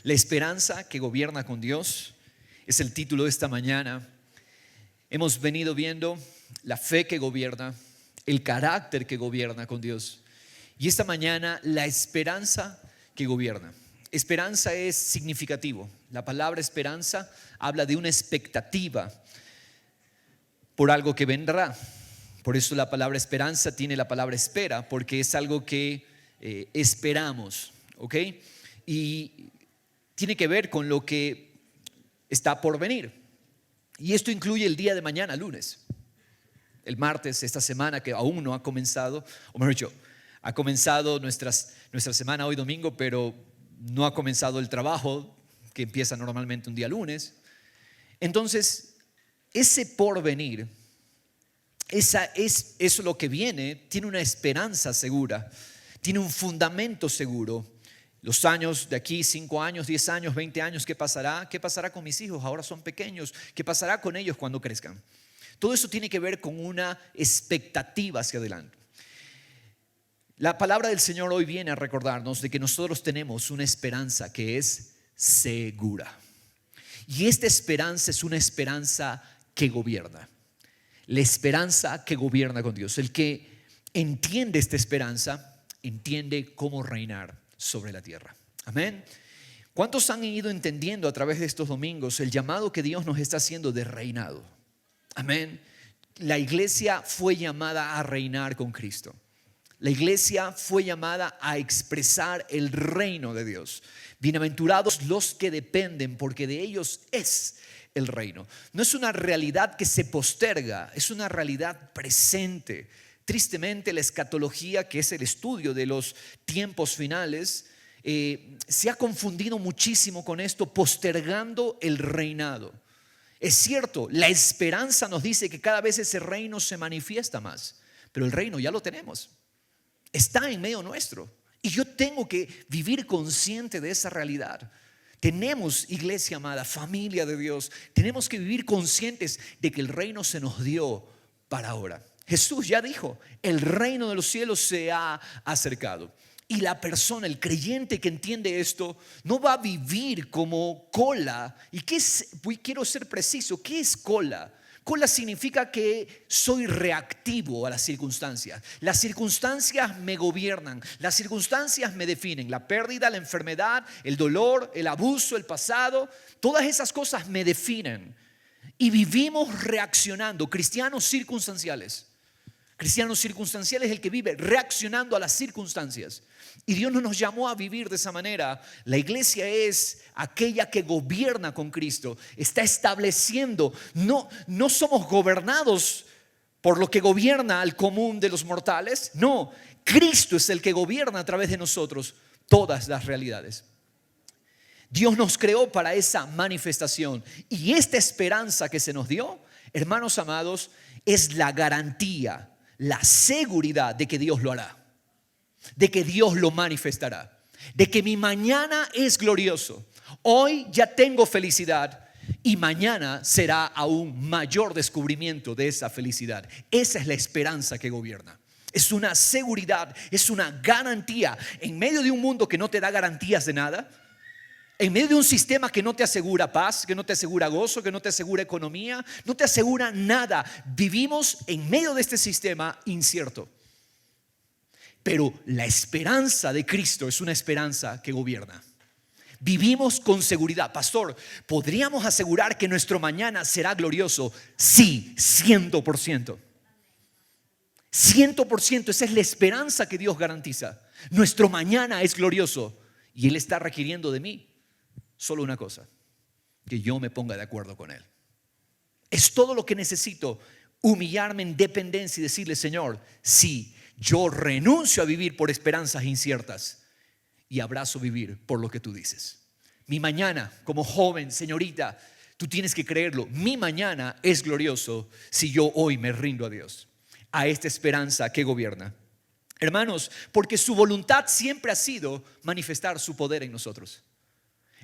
La esperanza que gobierna con Dios es el título de esta mañana. Hemos venido viendo la fe que gobierna, el carácter que gobierna con Dios. Y esta mañana la esperanza que gobierna. Esperanza es significativo. La palabra esperanza habla de una expectativa por algo que vendrá. Por eso la palabra esperanza tiene la palabra espera, porque es algo que esperamos, ¿ok? Y tiene que ver con lo que está por venir. Y esto incluye el día de mañana, lunes. El martes, esta semana que aún no ha comenzado, o mejor dicho, ha comenzado nuestra semana hoy domingo, pero no ha comenzado el trabajo que empieza normalmente un día lunes. Entonces, ese porvenir, eso lo que viene, tiene una esperanza segura, tiene un fundamento seguro. Los años de aquí, 5 años, 10 años, 20 años, ¿qué pasará? ¿Qué pasará con mis hijos? Ahora son pequeños. ¿Qué pasará con ellos cuando crezcan? Todo eso tiene que ver con una expectativa hacia adelante. La palabra del Señor hoy viene a recordarnos de que nosotros tenemos una esperanza que es segura. Y esta esperanza es una esperanza que gobierna. La esperanza que gobierna con Dios. El que entiende esta esperanza, entiende cómo reinar sobre la tierra. Amén. ¿Cuántos han ido entendiendo a través de estos domingos el llamado que Dios nos está haciendo de reinado? Amén. La iglesia fue llamada a reinar con Cristo. La iglesia fue llamada a expresar el reino de Dios. Bienaventurados los que dependen, porque de ellos es el reino. No es una realidad que se posterga, es una realidad presente. Tristemente, la escatología, que es el estudio de los tiempos finales, se ha confundido muchísimo con esto, postergando el reinado. Es cierto, la esperanza nos dice que cada vez ese reino se manifiesta más, pero el reino ya lo tenemos. Está en medio nuestro y yo tengo que vivir consciente de esa realidad. Tenemos, iglesia amada, familia de Dios, tenemos que vivir conscientes de que el reino se nos dio para ahora. Jesús ya dijo, el reino de los cielos se ha acercado. Y la persona, el creyente que entiende esto, no va a vivir como cola. ¿Y qué es? Quiero ser preciso, ¿qué es cola? Cola significa que soy reactivo a las circunstancias. Las circunstancias me gobiernan, las circunstancias me definen. La pérdida, la enfermedad, el dolor, el abuso, el pasado, todas esas cosas me definen. Y vivimos reaccionando, cristianos circunstanciales. Cristiano circunstancial es el que vive reaccionando a las circunstancias. Y Dios no nos llamó a vivir de esa manera. La iglesia es aquella que gobierna con Cristo. Está estableciendo. No somos gobernados por lo que gobierna al común de los mortales. No, Cristo es el que gobierna a través de nosotros todas las realidades. Dios nos creó para esa manifestación. Y esta esperanza que se nos dio, hermanos amados, es la garantía, la seguridad de que Dios lo hará, de que Dios lo manifestará, de que mi mañana es glorioso. Hoy ya tengo felicidad y mañana será aún mayor descubrimiento de esa felicidad. Esa es la esperanza que gobierna. Es una seguridad, es una garantía en medio de un mundo que no te da garantías de nada. En medio de un sistema que no te asegura paz, que no te asegura gozo, que no te asegura economía, no te asegura nada. Vivimos en medio de este sistema incierto. Pero la esperanza de Cristo es una esperanza que gobierna. Vivimos con seguridad. Pastor, ¿podríamos asegurar que nuestro mañana será glorioso? Sí, 100%. 100%, esa es la esperanza que Dios garantiza. Nuestro mañana es glorioso y Él está requiriendo de mí solo una cosa, que yo me ponga de acuerdo con Él. Es todo lo que necesito, humillarme en dependencia y decirle, Señor, sí, yo renuncio a vivir por esperanzas inciertas y abrazo vivir por lo que tú dices. Mi mañana, como joven, señorita, tú tienes que creerlo, mi mañana es glorioso si yo hoy me rindo a Dios, a esta esperanza que gobierna. Hermanos, porque su voluntad siempre ha sido manifestar su poder en nosotros.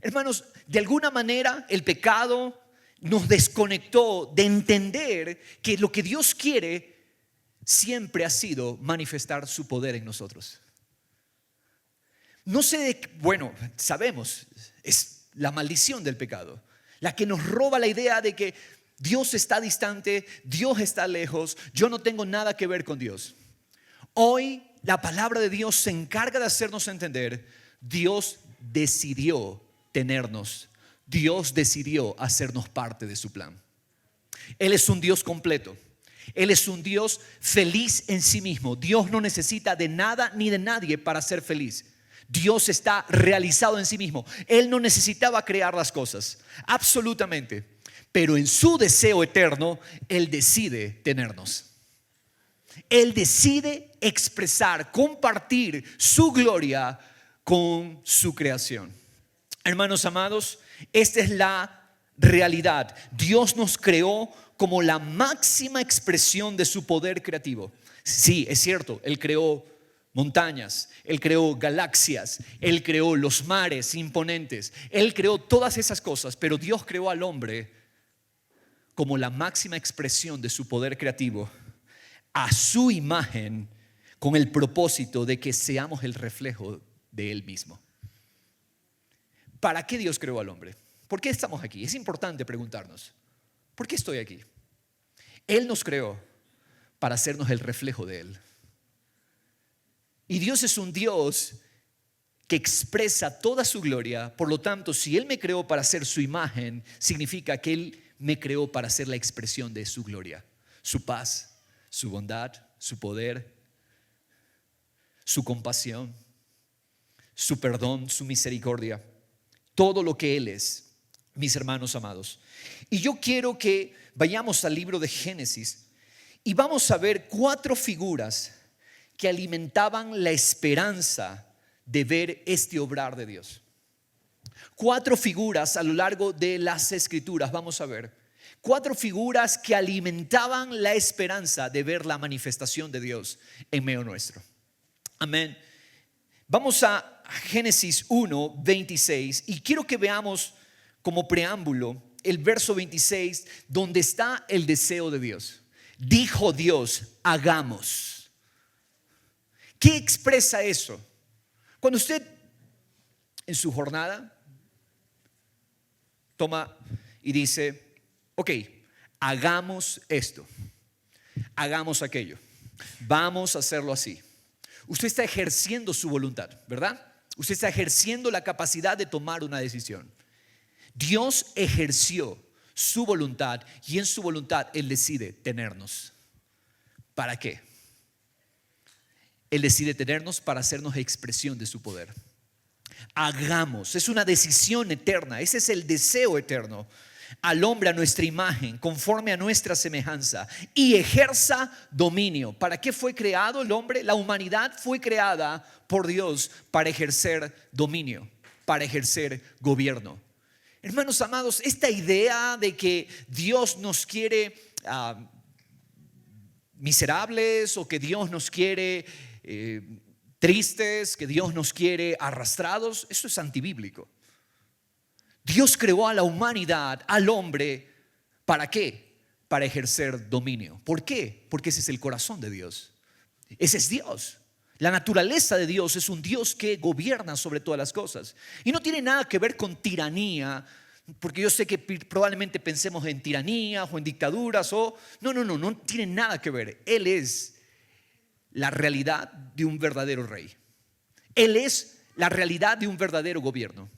Hermanos, de alguna manera el pecado nos desconectó de entender que lo que Dios quiere siempre ha sido manifestar su poder en nosotros. No sé, sabemos, Es la maldición del pecado, la que nos roba la idea de que Dios está distante, Dios está lejos, yo no tengo nada que ver con Dios. Hoy la palabra de Dios se encarga de hacernos entender, Dios decidió tenernos, Dios decidió hacernos parte de su plan. Él es un Dios completo. Él es un Dios feliz en sí mismo. Dios no necesita de nada ni de nadie para ser feliz. Dios está realizado en sí mismo. Él no necesitaba crear las cosas, absolutamente. Pero en su deseo eterno, Él decide tenernos. Él decide expresar, compartir su gloria con su creación. Hermanos amados, esta es la realidad. Dios nos creó como la máxima expresión de su poder creativo. Sí, es cierto, Él creó montañas, Él creó galaxias, Él creó los mares imponentes, Él creó todas esas cosas, pero Dios creó al hombre como la máxima expresión de su poder creativo, a su imagen, con el propósito de que seamos el reflejo de Él mismo. ¿Para qué Dios creó al hombre? ¿Por qué estamos aquí? Es importante preguntarnos, ¿por qué estoy aquí? Él nos creó para hacernos el reflejo de Él. Y Dios es un Dios que expresa toda su gloria. Por lo tanto, si Él me creó para ser su imagen, significa que Él me creó para ser la expresión de su gloria, su paz, su bondad, su poder, su compasión, su perdón, su misericordia. Todo lo que Él es, mis hermanos amados. Y yo quiero que vayamos al libro de Génesis y vamos a ver 4 figuras que alimentaban la esperanza de ver este obrar de Dios. 4 figuras a lo largo de las Escrituras, vamos a ver. 4 figuras que alimentaban la esperanza de ver la manifestación de Dios en medio nuestro. Amén. Vamos a Génesis 1, 26 y quiero que veamos como preámbulo el verso 26 donde está el deseo de Dios. Dijo Dios, hagamos. ¿Qué expresa eso? Cuando usted en su jornada toma y dice, ok, hagamos esto, hagamos aquello, vamos a hacerlo así. Usted está ejerciendo su voluntad, ¿verdad? Usted está ejerciendo la capacidad de tomar una decisión. Dios ejerció su voluntad y en su voluntad Él decide tenernos. ¿Para qué? Él decide tenernos para hacernos expresión de su poder. Hagamos, es una decisión eterna, ese es el deseo eterno. Al hombre a nuestra imagen, conforme a nuestra semejanza, y ejerza dominio. ¿Para qué fue creado el hombre? La humanidad fue creada por Dios para ejercer dominio, para ejercer gobierno. Hermanos amados, esta idea de que Dios nos quiere miserables o que Dios nos quiere tristes, que Dios nos quiere arrastrados, eso es antibíblico. Dios creó a la humanidad, al hombre, ¿para qué? Para ejercer dominio. ¿Por qué? Porque ese es el corazón de Dios. Ese es Dios. La naturaleza de Dios es un Dios que gobierna sobre todas las cosas. Y no tiene nada que ver con tiranía, porque yo sé que probablemente pensemos en tiranías o en dictaduras no tiene nada que ver. Él es la realidad de un verdadero rey. Él es la realidad de un verdadero gobierno.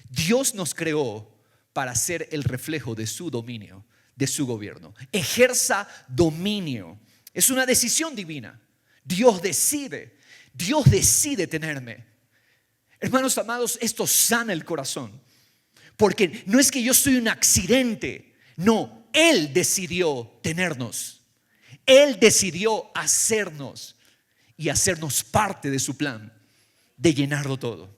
Dios nos creó para ser el reflejo de su dominio, de su gobierno. Ejerza dominio. Es una decisión divina. Dios decide tenerme. Hermanos amados, esto sana el corazón. Porque no es que yo soy un accidente. No, Él decidió tenernos. Él decidió hacernos y hacernos parte de su plan, de llenarlo todo.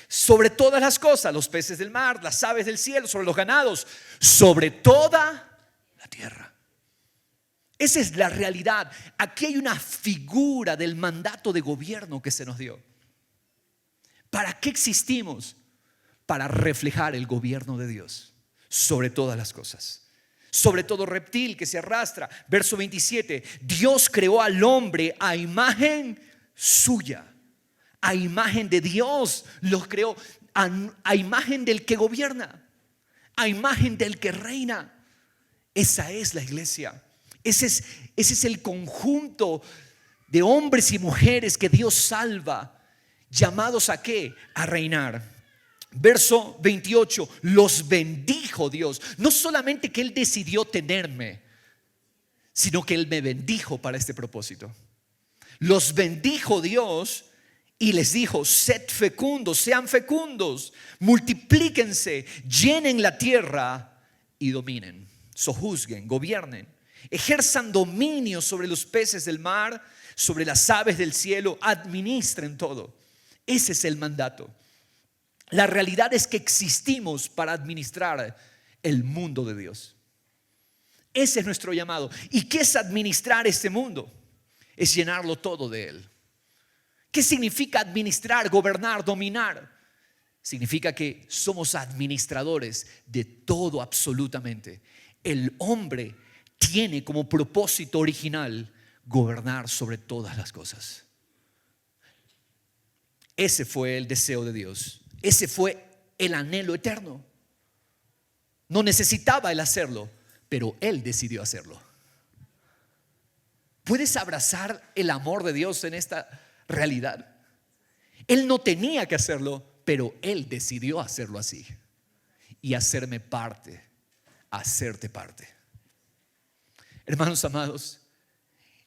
Sobre todas las cosas, los peces del mar, las aves del cielo, sobre los ganados, sobre toda la tierra. Esa es la realidad. Aquí hay una figura del mandato de gobierno que se nos dio. ¿Para qué existimos? Para reflejar el gobierno de Dios sobre todas las cosas. Sobre todo reptil que se arrastra. Verso 27, Dios creó al hombre a imagen suya. A imagen de Dios los creó. a imagen del que gobierna, a imagen del que reina. Esa es la iglesia. Ese es el conjunto de hombres y mujeres que Dios salva, llamados ¿a qué? A reinar. Verso 28, los bendijo Dios. No solamente que Él decidió tenerme, sino que Él me bendijo para este propósito. Los bendijo Dios y les dijo: sed fecundos, sean fecundos, multiplíquense, llenen la tierra y dominen, sojuzguen, gobiernen, ejerzan dominio sobre los peces del mar, sobre las aves del cielo, administren todo. Ese es el mandato. La realidad es que existimos para administrar el mundo de Dios. Ese es nuestro llamado. ¿Y qué es administrar este mundo? Es llenarlo todo de Él. ¿Qué significa administrar, gobernar, dominar? Significa que somos administradores de todo absolutamente. El hombre tiene como propósito original gobernar sobre todas las cosas. Ese fue el deseo de Dios. Ese fue el anhelo eterno. No necesitaba Él hacerlo, pero Él decidió hacerlo. ¿Puedes abrazar el amor de Dios en esta realidad? Él no tenía que hacerlo, pero Él decidió hacerlo así y hacerme parte, hacerte parte. Hermanos amados,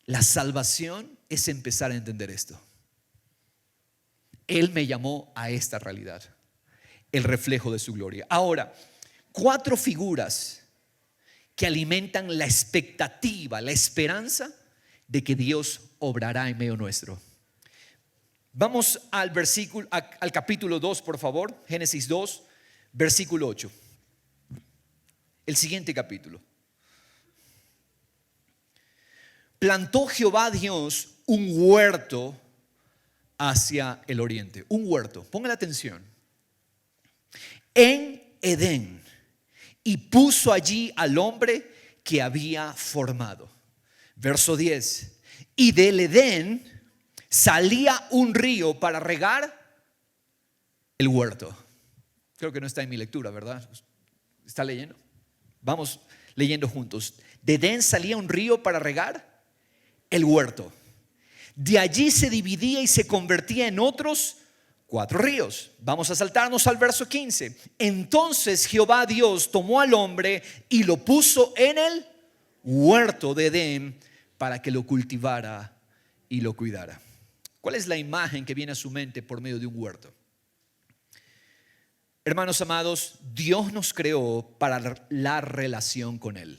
la salvación es empezar a entender esto. Él me llamó a esta realidad, el reflejo de su gloria. Ahora, 4 figuras que alimentan la expectativa, la esperanza de que Dios obrará en medio nuestro. Vamos al capítulo 2, por favor. Génesis 2, versículo 8. El siguiente capítulo. Plantó Jehová Dios un huerto hacia el oriente. Un huerto, pongan atención. En Edén, y puso allí al hombre que había formado. Verso 10. Y del Edén salía un río para regar el huerto. Creo que no está en mi lectura, ¿verdad? ¿Está leyendo? Vamos leyendo juntos. De Edén salía un río para regar el huerto. De allí se dividía y se convertía en otros 4 ríos. Vamos a saltarnos al verso 15. Entonces Jehová Dios tomó al hombre y lo puso en el huerto de Edén para que lo cultivara y lo cuidara. ¿Cuál es la imagen que viene a su mente por medio de un huerto? Hermanos amados, Dios nos creó para la relación con Él.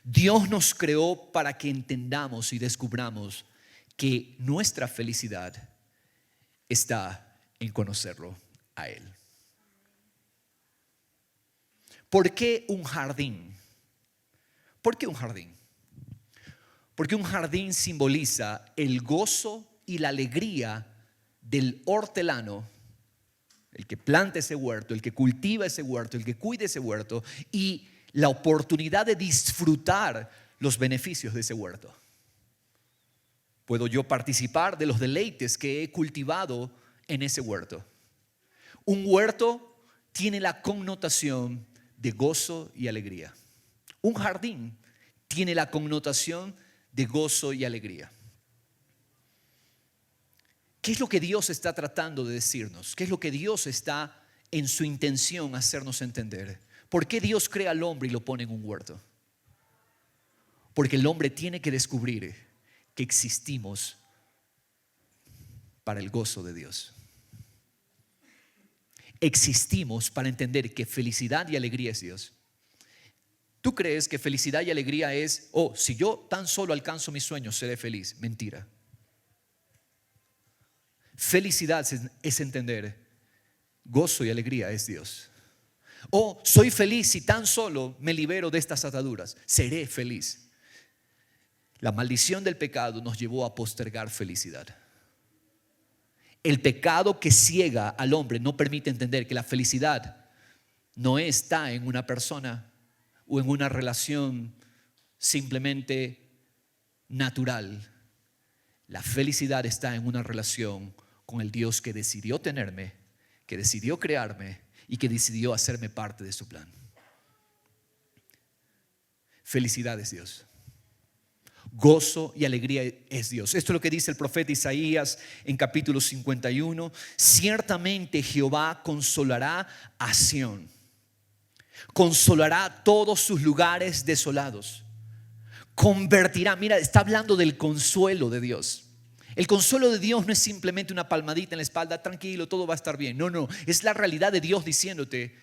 Dios nos creó para que entendamos y descubramos que nuestra felicidad está en conocerlo a Él. ¿Por qué un jardín? ¿Por qué un jardín? Porque un jardín simboliza el gozo y la alegría del hortelano, el que planta ese huerto, el que cultiva ese huerto, el que cuida ese huerto, y la oportunidad de disfrutar los beneficios de ese huerto. Puedo yo participar de los deleites que he cultivado en ese huerto. Un huerto tiene la connotación de gozo y alegría. Un jardín tiene la connotación de gozo y alegría. ¿Qué es lo que Dios está tratando de decirnos? ¿Qué es lo que Dios está en su intención hacernos entender? ¿Por qué Dios crea al hombre y lo pone en un huerto? Porque el hombre tiene que descubrir que existimos para el gozo de Dios. Existimos para entender que felicidad y alegría es Dios. ¿Tú crees que felicidad y alegría es, si yo tan solo alcanzo mis sueños, seré feliz? Mentira. Felicidad es entender, gozo y alegría es Dios. Soy feliz si tan solo me libero de estas ataduras, seré feliz. La maldición del pecado nos llevó a postergar felicidad. El pecado que ciega al hombre no permite entender que la felicidad no está en una persona o en una relación simplemente natural. La felicidad está en una relación con el Dios que decidió tenerme que decidió crearme y que decidió hacerme parte de su plan. Felicidades, Dios. Gozo y alegría es Dios. Esto es lo que dice el profeta Isaías en capítulo 51. Ciertamente Jehová consolará a Sión, consolará todos sus lugares desolados. Convertirá, mira, está hablando del consuelo de Dios. El consuelo de Dios no es simplemente una palmadita en la espalda, tranquilo, todo va a estar bien. No, es la realidad de Dios diciéndote: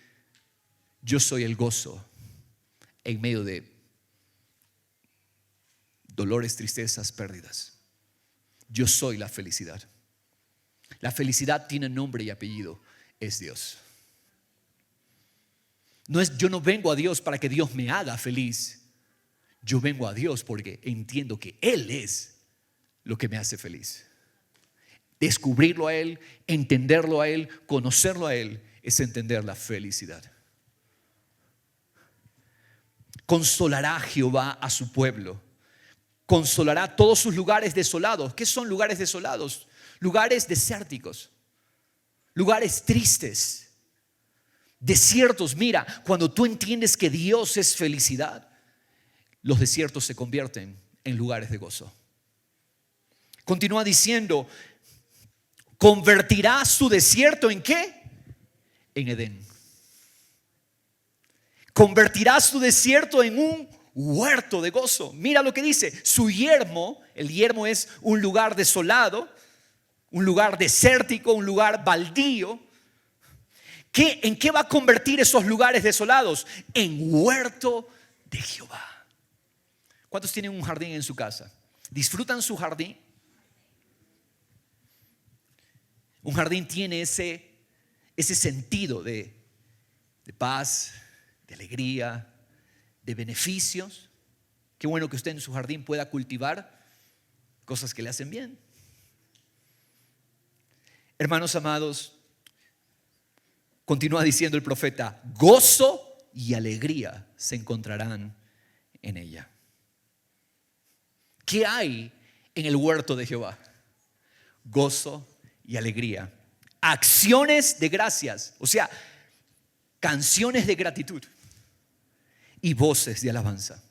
yo soy el gozo en medio de dolores, tristezas, pérdidas. Yo soy la felicidad. La felicidad tiene nombre y apellido, es Dios. Yo no vengo a Dios para que Dios me haga feliz. Yo vengo a Dios porque entiendo que Él es lo que me hace feliz. Descubrirlo a Él, entenderlo a Él, conocerlo a Él, es entender la felicidad. Consolará Jehová a su pueblo. Consolará todos sus lugares desolados. ¿Qué son lugares desolados? Lugares desérticos, lugares tristes, desiertos. Mira, cuando tú entiendes que Dios es felicidad, los desiertos se convierten en lugares de gozo. Continúa diciendo: convertirá su desierto ¿en qué? En Edén. Convertirá su desierto en un huerto de gozo. Mira lo que dice: su yermo, el yermo es un lugar desolado, un lugar desértico, un lugar baldío. ¿En qué va a convertir esos lugares desolados? En huerto de Jehová. ¿Cuántos tienen un jardín en su casa? ¿Disfrutan su jardín? Un jardín tiene ese sentido de paz, de alegría, de beneficios. Qué bueno que usted en su jardín pueda cultivar cosas que le hacen bien. Hermanos amados, continúa diciendo el profeta: gozo y alegría se encontrarán en ella. ¿Qué hay en el huerto de Jehová? Gozo y alegría. Acciones de gracias, o sea, canciones de gratitud y voces de alabanza.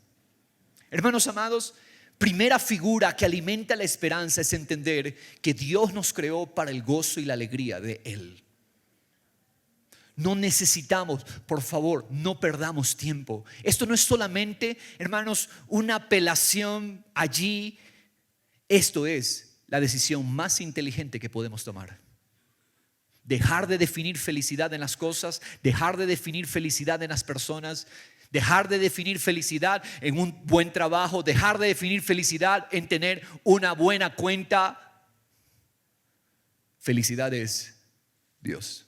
Hermanos amados, primera figura que alimenta la esperanza es entender que Dios nos creó para el gozo y la alegría de Él. No necesitamos, por favor, no perdamos tiempo. Esto no es solamente, hermanos, una apelación allí. Esto es la decisión más inteligente que podemos tomar. Dejar de definir felicidad en las cosas, dejar de definir felicidad en las personas, dejar de definir felicidad en un buen trabajo, dejar de definir felicidad en tener una buena cuenta. Felicidad es Dios.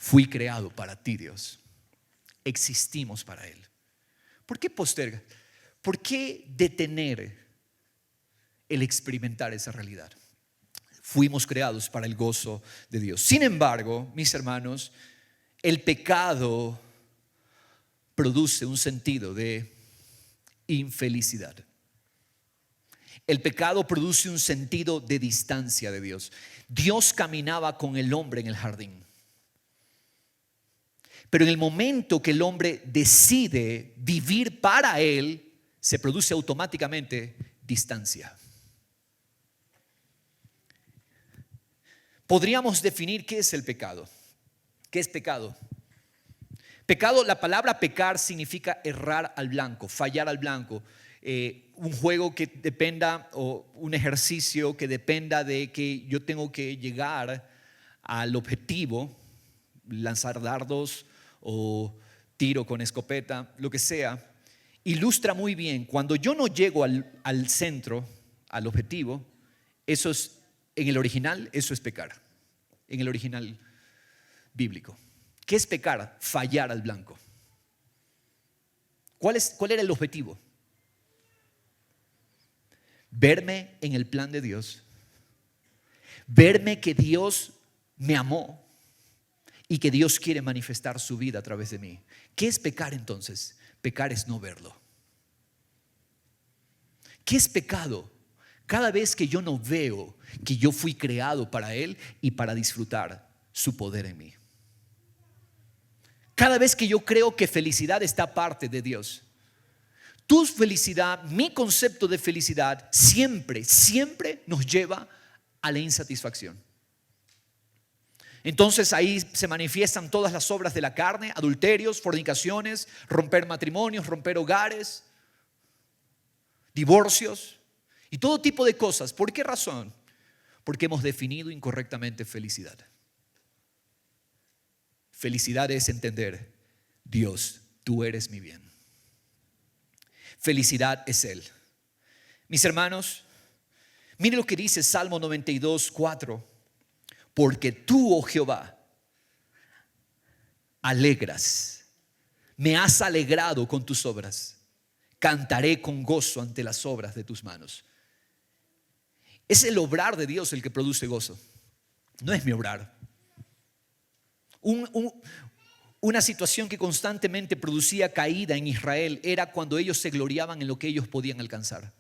Fui creado para ti, Dios. Existimos para Él. ¿Por qué postergar? ¿Por qué detener el experimentar esa realidad? Fuimos creados para el gozo de Dios. Sin embargo, mis hermanos, el pecado produce un sentido de infelicidad. El pecado produce un sentido de distancia de Dios. Dios caminaba con el hombre en el jardín. Pero en el momento que el hombre decide vivir para Él, se produce automáticamente distancia. Podríamos definir qué es el pecado. ¿Qué es pecado? Pecado, la palabra pecar significa errar al blanco, fallar al blanco. Un juego que dependa, o un ejercicio que dependa de que yo tengo que llegar al objetivo, lanzar dardos o tiro con escopeta, lo que sea, ilustra muy bien. Cuando yo no llego al centro, al objetivo, eso es, en el original, eso es pecar. En el original bíblico. ¿Qué es pecar? Fallar al blanco. ¿Cuál era el objetivo? Verme en el plan de Dios, verme que Dios me amó y que Dios quiere manifestar su vida a través de mí. ¿Qué es pecar entonces? Pecar es no verlo. ¿Qué es pecado? Cada vez que yo no veo que yo fui creado para Él y para disfrutar su poder en mí. Cada vez que yo creo que felicidad está parte de Dios, tu felicidad, mi concepto de felicidad siempre, siempre nos lleva a la insatisfacción. Entonces ahí se manifiestan todas las obras de la carne: adulterios, fornicaciones, romper matrimonios, romper hogares, divorcios y todo tipo de cosas. ¿Por qué razón? Porque hemos definido incorrectamente felicidad. Felicidad es entender: Dios, tú eres mi bien. Felicidad es Él. Mis hermanos, mire lo que dice Salmo 92, 4. Porque tú, oh Jehová, alegras, me has alegrado con tus obras. Cantaré con gozo ante las obras de tus manos. Es el obrar de Dios el que produce gozo. No es mi obrar. Una situación que constantemente producía caída en Israel era cuando ellos se gloriaban en lo que ellos podían alcanzar.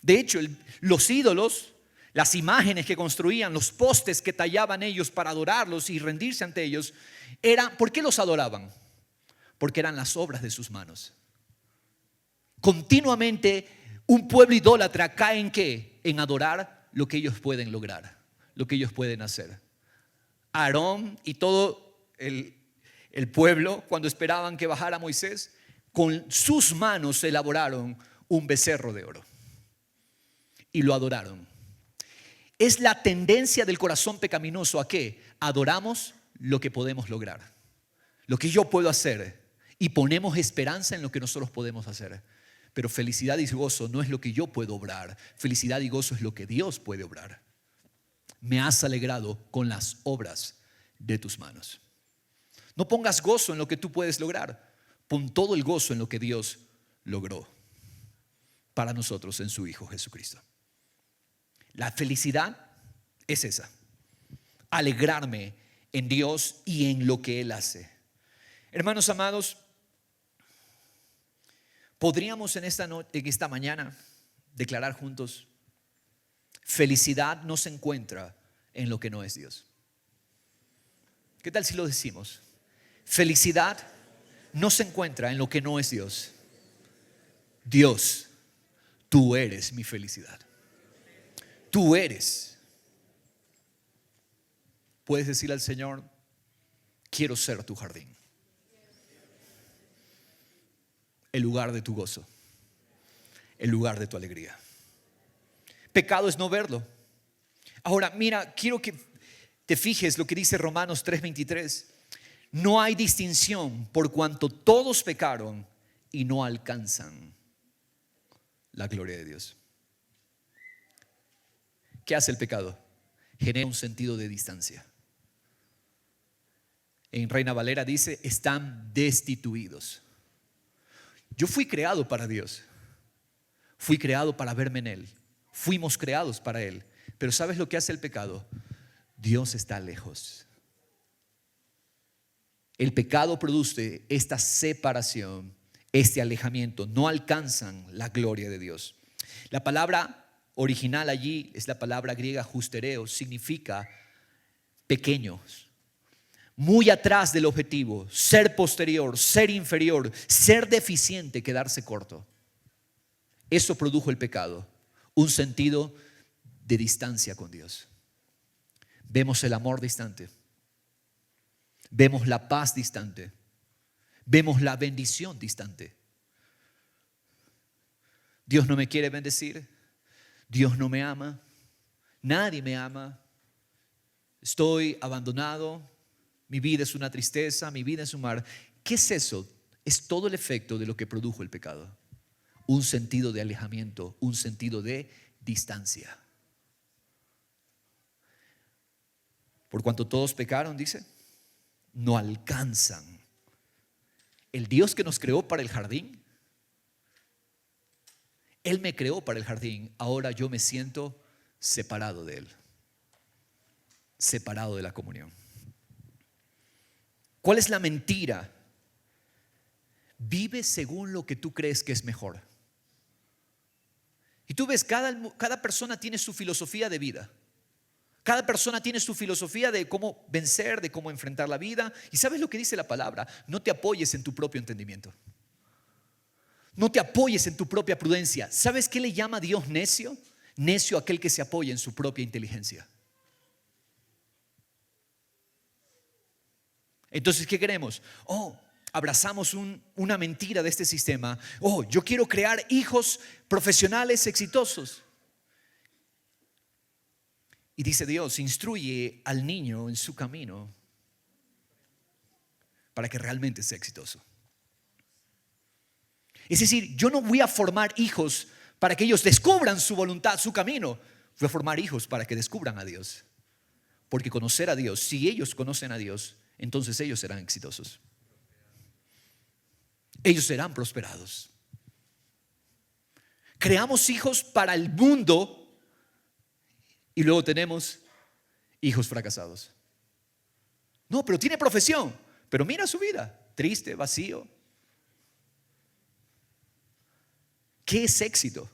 De hecho, los ídolos, las imágenes que construían, los postes que tallaban ellos para adorarlos y rendirse ante ellos, ¿por qué los adoraban? Porque eran las obras de sus manos. Continuamente un pueblo idólatra cae ¿en qué? En adorar lo que ellos pueden lograr, lo que ellos pueden hacer. Aarón y todo el pueblo, cuando esperaban que bajara Moisés, con sus manos elaboraron un becerro de oro y lo adoraron. Es la tendencia del corazón pecaminoso a que adoramos lo que podemos lograr, lo que yo puedo hacer, y ponemos esperanza en lo que nosotros podemos hacer. Pero felicidad y gozo no es lo que yo puedo obrar. Felicidad y gozo es lo que Dios puede obrar. Me has alegrado con las obras de tus manos. No pongas gozo en lo que tú puedes lograr. Pon todo el gozo en lo que Dios logró para nosotros en su Hijo Jesucristo. La felicidad es esa: alegrarme en Dios y en lo que Él hace. Hermanos amados, podríamos en esta mañana declarar juntos: felicidad no se encuentra en lo que no es Dios. ¿Qué tal si lo decimos? Felicidad no se encuentra en lo que no es Dios. Dios, tú eres mi felicidad. Tú eres. Puedes decirle al Señor: quiero ser tu jardín, el lugar de tu gozo, el lugar de tu alegría. Pecado es no verlo. Ahora mira, quiero que te fijes lo que dice Romanos 3:23. No hay distinción, por cuanto todos pecaron y no alcanzan la gloria de Dios. ¿Qué hace el pecado? Genera un sentido de distancia. En Reina Valera dice: están destituidos. Yo fui creado para Dios. Fui creado para verme en Él. Fuimos creados para Él. Pero ¿sabes lo que hace el pecado? Dios está lejos. El pecado produce esta separación, este alejamiento. No alcanzan la gloria de Dios. La palabra original allí es la palabra griega justereo. Significa pequeños, muy atrás del objetivo, ser posterior, ser inferior, ser deficiente, quedarse corto. Eso produjo el pecado, un sentido de distancia con Dios. Vemos el amor distante, vemos la paz distante, vemos la bendición distante. Dios no me quiere bendecir, Dios no me ama, nadie me ama, estoy abandonado, mi vida es una tristeza, mi vida es un mar. ¿Qué es eso? Es todo el efecto de lo que produjo el pecado. Un sentido de alejamiento, un sentido de distancia. Por cuanto todos pecaron, dice, no alcanzan. El Dios que nos creó para el jardín, Él me creó para el jardín. Ahora yo me siento separado de Él, separado de la comunión. ¿Cuál es la mentira? Vive según lo que tú crees que es mejor. Y tú ves, cada persona tiene su filosofía de vida. Cada persona tiene su filosofía de cómo vencer, de cómo enfrentar la vida. ¿Y sabes lo que dice la palabra? No te apoyes en tu propio entendimiento. No te apoyes en tu propia prudencia. ¿Sabes qué le llama Dios necio? Necio aquel que se apoya en su propia inteligencia. Entonces, ¿qué queremos? Abrazamos una mentira de este sistema. Yo quiero crear hijos profesionales exitosos. Y dice Dios, instruye al niño en su camino para que realmente sea exitoso. Es decir, yo no voy a formar hijos para que ellos descubran su voluntad, su camino. Voy a formar hijos para que descubran a Dios. Porque conocer a Dios, si ellos conocen a Dios, entonces ellos serán exitosos. Ellos serán prosperados. Creamos hijos para el mundo y luego tenemos hijos fracasados. No, pero tiene profesión. Pero mira su vida, triste, vacío. ¿Qué es éxito?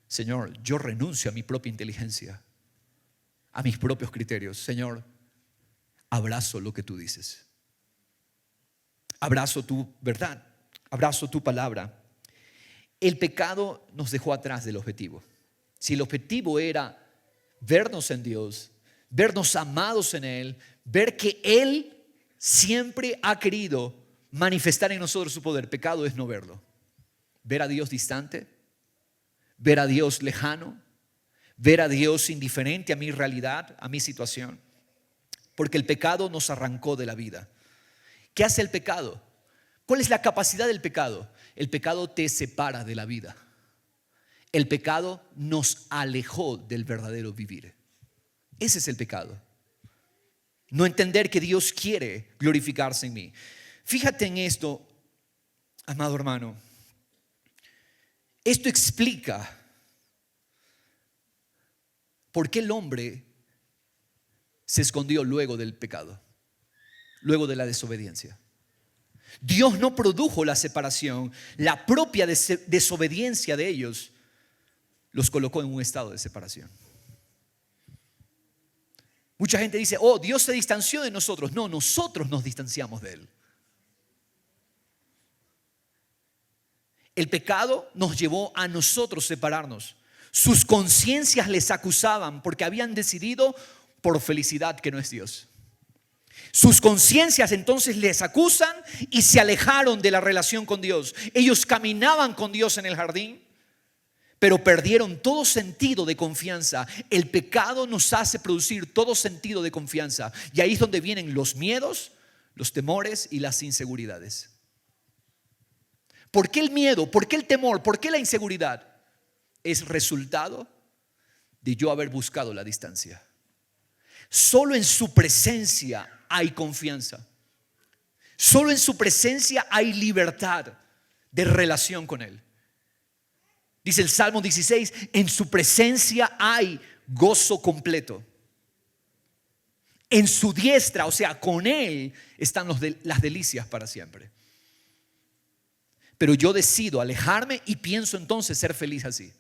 Señor, yo renuncio a mi propia inteligencia, a mis propios criterios. Señor, abrazo lo que tú dices. Abrazo tu verdad, abrazo tu palabra. El pecado nos dejó atrás del objetivo. Si el objetivo era vernos en Dios, vernos amados en Él, ver que Él siempre ha querido manifestar en nosotros su poder, pecado es no verlo. Ver a Dios distante, ver a Dios lejano, ver a Dios indiferente a mi realidad, a mi situación. Porque el pecado nos arrancó de la vida. ¿Qué hace el pecado? ¿Cuál es la capacidad del pecado? El pecado te separa de la vida. El pecado nos alejó del verdadero vivir. Ese es el pecado. No entender que Dios quiere glorificarse en mí. Fíjate en esto, amado hermano. Esto explica por qué el hombre se escondió luego del pecado, luego de la desobediencia. Dios no produjo la separación, la propia desobediencia de ellos los colocó en un estado de separación. Mucha gente dice, Dios se distanció de nosotros. No, nosotros nos distanciamos de Él. El pecado nos llevó a nosotros separarnos. Sus conciencias les acusaban porque habían decidido por felicidad que no es Dios. Sus conciencias entonces les acusan y se alejaron de la relación con Dios. Ellos caminaban con Dios en el jardín, pero perdieron todo sentido de confianza. El pecado nos hace producir todo sentido de confianza. Y ahí es donde vienen los miedos, los temores y las inseguridades. ¿Por qué el miedo? ¿Por qué el temor? ¿Por qué la inseguridad? Es resultado de yo haber buscado la distancia. Solo en su presencia hay confianza. Solo en su presencia hay libertad de relación con Él. Dice el Salmo 16, en su presencia hay gozo completo. En su diestra, o sea, con Él están las delicias para siempre. Pero yo decido alejarme y pienso entonces ser feliz así.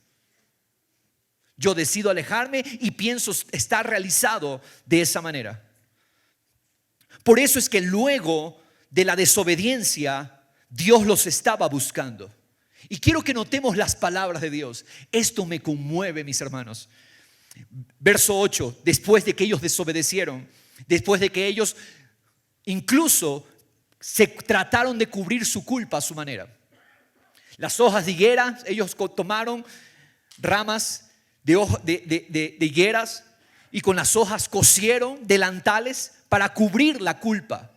Yo decido alejarme y pienso estar realizado de esa manera. Por eso es que luego de la desobediencia, Dios los estaba buscando. Y quiero que notemos las palabras de Dios. Esto me conmueve, mis hermanos. Verso 8, después de que ellos desobedecieron, después de que ellos incluso se trataron de cubrir su culpa a su manera. Las hojas de higuera, ellos tomaron ramas de higueras y con las hojas cosieron delantales para cubrir la culpa.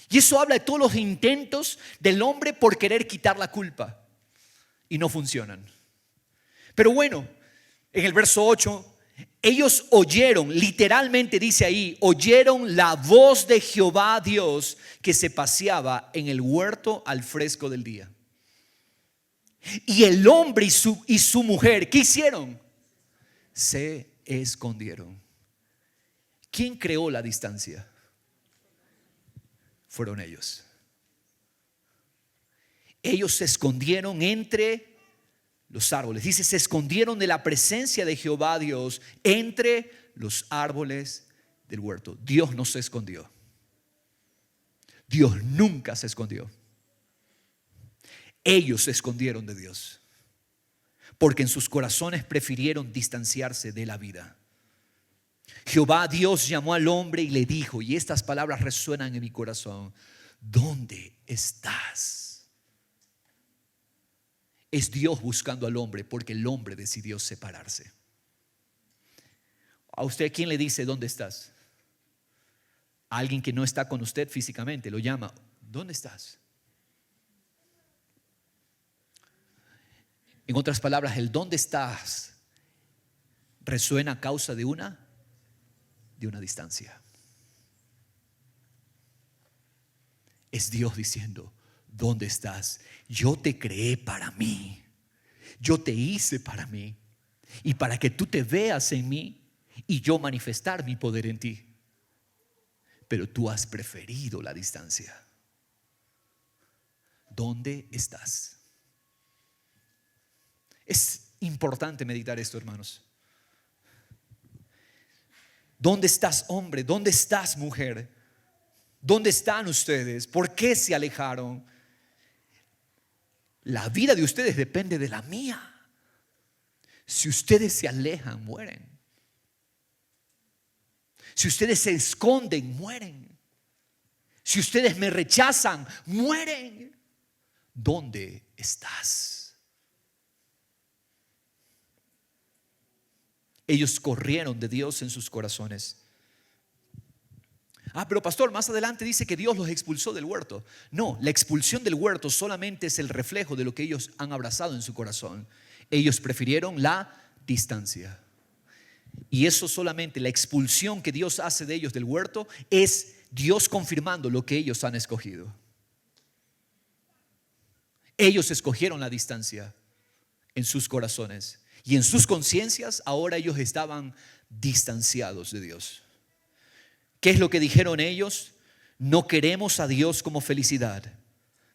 Y eso habla de todos los intentos del hombre por querer quitar la culpa y no funcionan. Pero bueno, en el verso 8, ellos oyeron, literalmente dice ahí, oyeron la voz de Jehová Dios que se paseaba en el huerto al fresco del día. Y el hombre y su mujer, ¿qué hicieron? Se escondieron. ¿Quién creó la distancia? Fueron ellos. Ellos se escondieron entre los árboles. Dice, se escondieron de la presencia de Jehová Dios entre los árboles del huerto. Dios no se escondió. Dios nunca se escondió. Ellos se escondieron de Dios, porque en sus corazones prefirieron distanciarse de la vida. Jehová Dios llamó al hombre y le dijo, y estas palabras resuenan en mi corazón: ¿dónde estás? Es Dios buscando al hombre, porque el hombre decidió separarse. ¿A usted quién le dice dónde estás? A alguien que no está con usted físicamente, lo llama: ¿dónde estás? En otras palabras, el ¿dónde estás? Resuena a causa de una distancia. Es Dios diciendo: ¿dónde estás? Yo te creé para mí. Yo te hice para mí. Y para que tú te veas en mí y yo manifestar mi poder en ti. Pero tú has preferido la distancia. ¿Dónde estás? Es importante meditar esto, hermanos. ¿Dónde estás, hombre? ¿Dónde estás, mujer? ¿Dónde están ustedes? ¿Por qué se alejaron? La vida de ustedes depende de la mía. Si ustedes se alejan, mueren. Si ustedes se esconden, mueren. Si ustedes me rechazan, mueren. ¿Dónde estás? Ellos corrieron de Dios en sus corazones. Pero pastor, más adelante dice que Dios los expulsó del huerto. No, la expulsión del huerto solamente es el reflejo de lo que ellos han abrazado en su corazón. Ellos prefirieron la distancia. Y eso solamente, la expulsión que Dios hace de ellos del huerto, es Dios confirmando lo que ellos han escogido. Ellos escogieron la distancia en sus corazones. Y en sus conciencias ahora ellos estaban distanciados de Dios. ¿Qué es lo que dijeron ellos? No queremos a Dios como felicidad.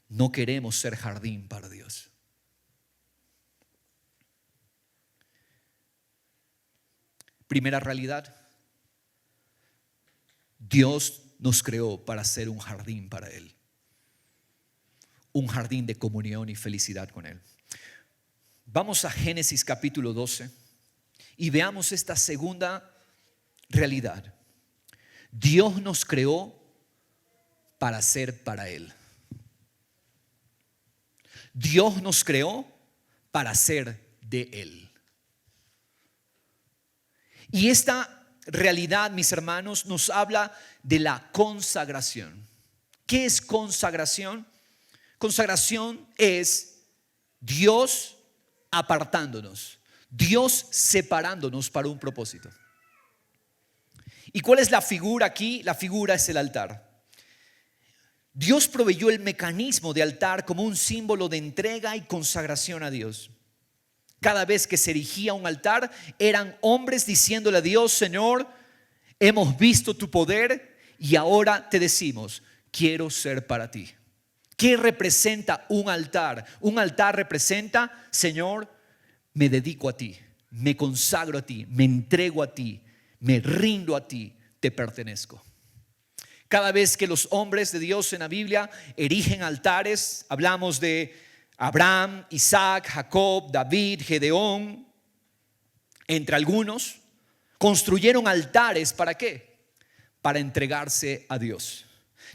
No queremos ser jardín para Dios. Primera realidad: Dios nos creó para ser un jardín para Él. Un jardín de comunión y felicidad con Él. Vamos a Génesis capítulo 12 y veamos esta segunda realidad. Dios nos creó para ser para Él. Dios nos creó para ser de Él. Y esta realidad, mis hermanos, nos habla de la consagración. ¿Qué es consagración? Consagración es Dios apartándonos, Dios separándonos para un propósito. ¿Y cuál es la figura aquí? La figura es el altar. Dios proveyó el mecanismo de altar como un símbolo de entrega y consagración a Dios. Cada vez que se erigía un altar, eran hombres diciéndole a Dios: Señor, hemos visto tu poder y ahora te decimos, quiero ser para ti. ¿Qué representa un altar? Un altar representa: Señor, me dedico a ti, me consagro a ti, me entrego a ti, me rindo a ti, te pertenezco. Cada vez que los hombres de Dios en la Biblia erigen altares, hablamos de Abraham, Isaac, Jacob, David, Gedeón, entre algunos, construyeron altares. ¿Para qué? Para entregarse a Dios.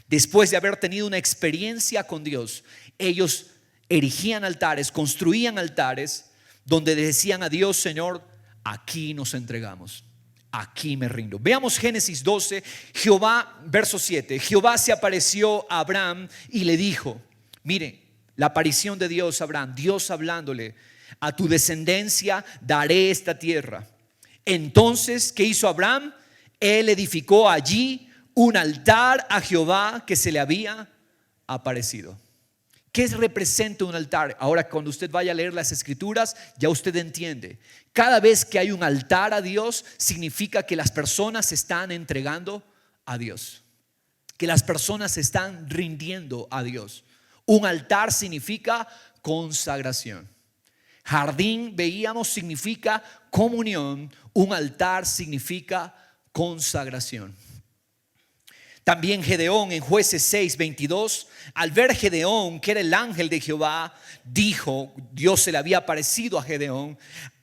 Después de haber tenido una experiencia con Dios, ellos erigían altares, construían altares donde decían a Dios: Señor, aquí nos entregamos, aquí me rindo. Veamos Génesis 12, Jehová, verso 7. Jehová se apareció a Abraham y le dijo, miren, la aparición de Dios a Abraham, Dios hablándole: a tu descendencia daré esta tierra. Entonces, ¿qué hizo Abraham? Él edificó allí un altar a Jehová que se le había aparecido. ¿Qué representa un altar? Ahora, cuando usted vaya a leer las escrituras, ya usted entiende. Cada vez que hay un altar a Dios, significa que las personas se están entregando a Dios, que las personas se están rindiendo a Dios. Un altar significa consagración. Jardín, veíamos, significa comunión. Un altar significa consagración. También Gedeón en Jueces 6:22, al ver Gedeón, que era el ángel de Jehová, dijo, Dios se le había aparecido a Gedeón,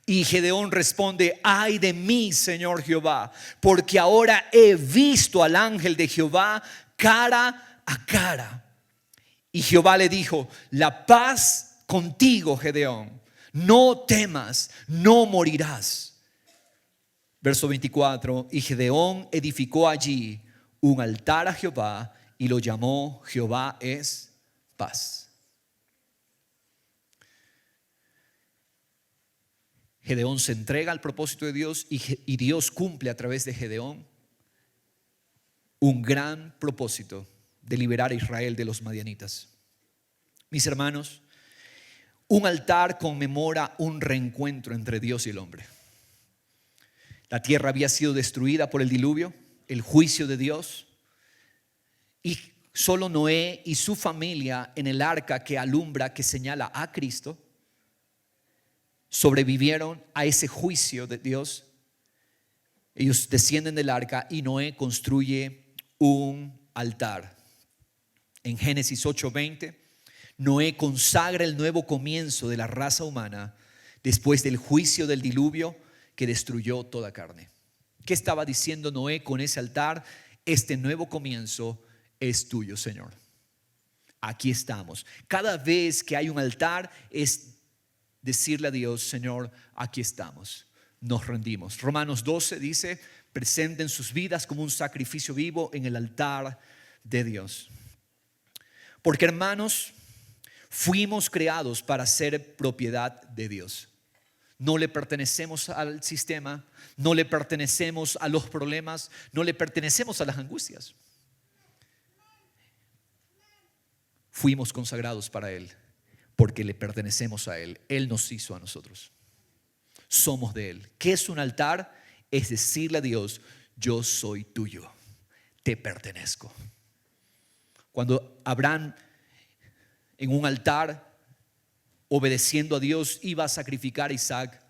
y Gedeón responde, ay de mí, Señor Jehová, porque ahora he visto al ángel de Jehová cara a cara. Y Jehová le dijo, la paz contigo, Gedeón, no temas, no morirás. Verso 24, y Gedeón edificó allí un altar a Jehová y lo llamó Jehová es paz. Gedeón se entrega al propósito de Dios y Dios cumple a través de Gedeón un gran propósito de liberar a Israel de los madianitas. Mis hermanos, un altar conmemora un reencuentro entre Dios y el hombre. La tierra había sido destruida por el diluvio, el juicio de Dios, y solo Noé y su familia en el arca que alumbra, que señala a Cristo, sobrevivieron a ese juicio de Dios. Ellos descienden del arca y Noé construye un altar. En Génesis 8:20, Noé consagra el nuevo comienzo de la raza humana después del juicio del diluvio que destruyó toda carne. ¿Qué estaba diciendo Noé con ese altar? Este nuevo comienzo es tuyo, Señor. Aquí estamos. Cada vez que hay un altar es decirle a Dios, Señor, aquí estamos. Nos rendimos. Romanos 12 dice, presenten sus vidas como un sacrificio vivo en el altar de Dios. Porque, hermanos, fuimos creados para ser propiedad de Dios. No le pertenecemos al sistema, no le pertenecemos a los problemas, no le pertenecemos a las angustias. Fuimos consagrados para Él porque le pertenecemos a Él. Él nos hizo a nosotros. Somos de Él. ¿Qué es un altar? Es decirle a Dios, yo soy tuyo, te pertenezco. Cuando Abraham en un altar, obedeciendo a Dios, iba a sacrificar a Isaac,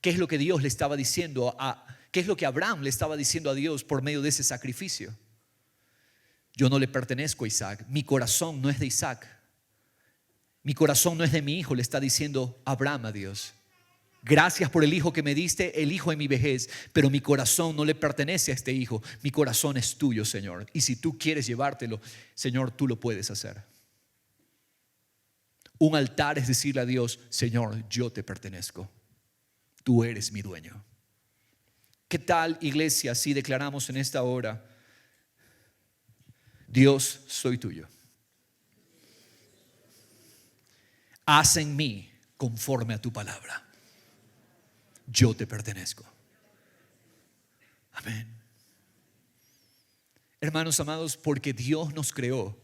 ¿qué es lo que Dios le estaba diciendo? ¿Qué es lo que Abraham le estaba diciendo a Dios por medio de ese sacrificio? Yo no le pertenezco a Isaac, mi corazón no es de Isaac, mi corazón no es de mi hijo, le está diciendo Abraham a Dios. Gracias por el hijo que me diste, el hijo de mi vejez, pero mi corazón no le pertenece a este hijo, mi corazón es tuyo, Señor. Y si tú quieres llevártelo, Señor, tú lo puedes hacer. Un altar es decirle a Dios, Señor, yo te pertenezco, tú eres mi dueño. ¿Qué tal, iglesia, si declaramos en esta hora, Dios, soy tuyo? Haz en mí conforme a tu palabra. Yo te pertenezco. Amén. Hermanos amados, porque Dios nos creó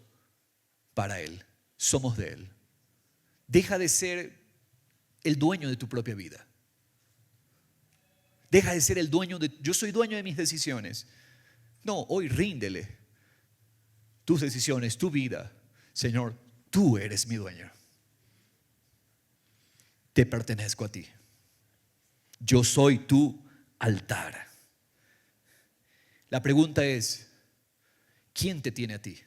para Él, somos de Él. Deja de ser el dueño de tu propia vida. Deja de ser el dueño de, yo soy dueño de mis decisiones. No, hoy ríndele tus decisiones, tu vida. Señor, tú eres mi dueño. Te pertenezco a ti. Yo soy tu altar. La pregunta es, ¿quién te tiene a ti?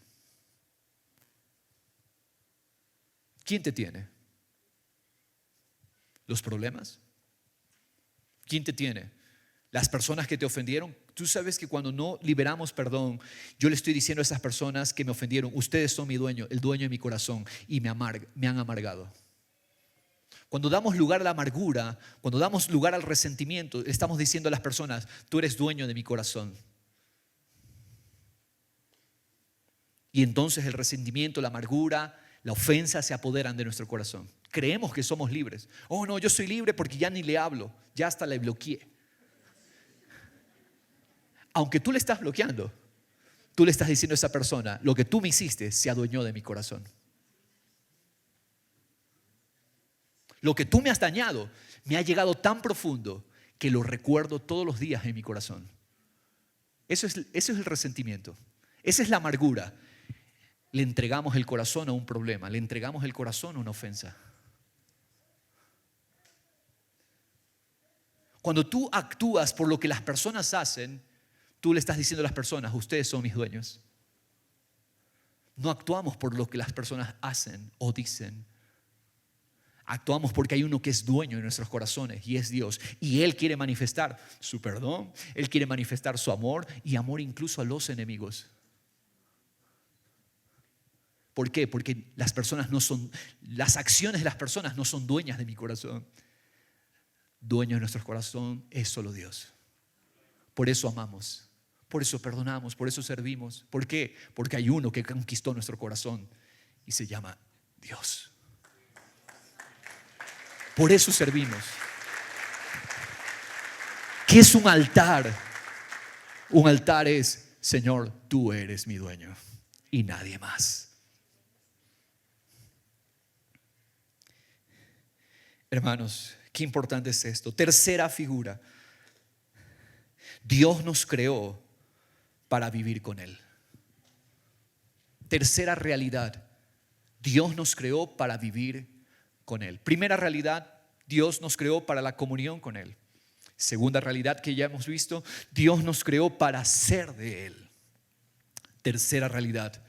¿Quién te tiene? ¿Los problemas? ¿Quién te tiene? Las personas que te ofendieron. Tú sabes que cuando no liberamos perdón, yo le estoy diciendo a esas personas que me ofendieron, ustedes son mi dueño, el dueño de mi corazón, y me han amargado. Cuando damos lugar a la amargura, cuando damos lugar al resentimiento, estamos diciendo a las personas, tú eres dueño de mi corazón. Y entonces el resentimiento, la amargura, la ofensa se apoderan de nuestro corazón. Creemos que somos libres. Oh no, yo soy libre porque ya ni le hablo, ya hasta le bloqueé. Aunque tú le estás bloqueando, tú le estás diciendo a esa persona, lo que tú me hiciste se adueñó de mi corazón. Lo que tú me has dañado me ha llegado tan profundo que lo recuerdo todos los días en mi corazón. Eso es el resentimiento. Esa es la amargura. Le entregamos el corazón a un problema, le entregamos el corazón a una ofensa. Cuando tú actúas por lo que las personas hacen, tú le estás diciendo a las personas, ustedes son mis dueños. No actuamos por lo que las personas hacen o dicen. Actuamos porque hay uno que es dueño de nuestros corazones y es Dios. Y Él quiere manifestar su perdón, Él quiere manifestar su amor y amor incluso a los enemigos. ¿Por qué? Porque las acciones de las personas no son dueñas de mi corazón. Dueño de nuestro corazón es solo Dios. Por eso amamos, por eso perdonamos, por eso servimos. ¿Por qué? Porque hay uno que conquistó nuestro corazón y se llama Dios. Por eso servimos. ¿Qué es un altar? Un altar es, Señor, tú eres mi dueño y nadie más. Hermanos, qué importante es esto. Tercera figura. Dios nos creó para vivir con Él. Tercera realidad. Dios nos creó para vivir con Él. Primera realidad, Dios nos creó para la comunión con Él. Segunda realidad que ya hemos visto, Dios nos creó para ser de Él. Tercera realidad,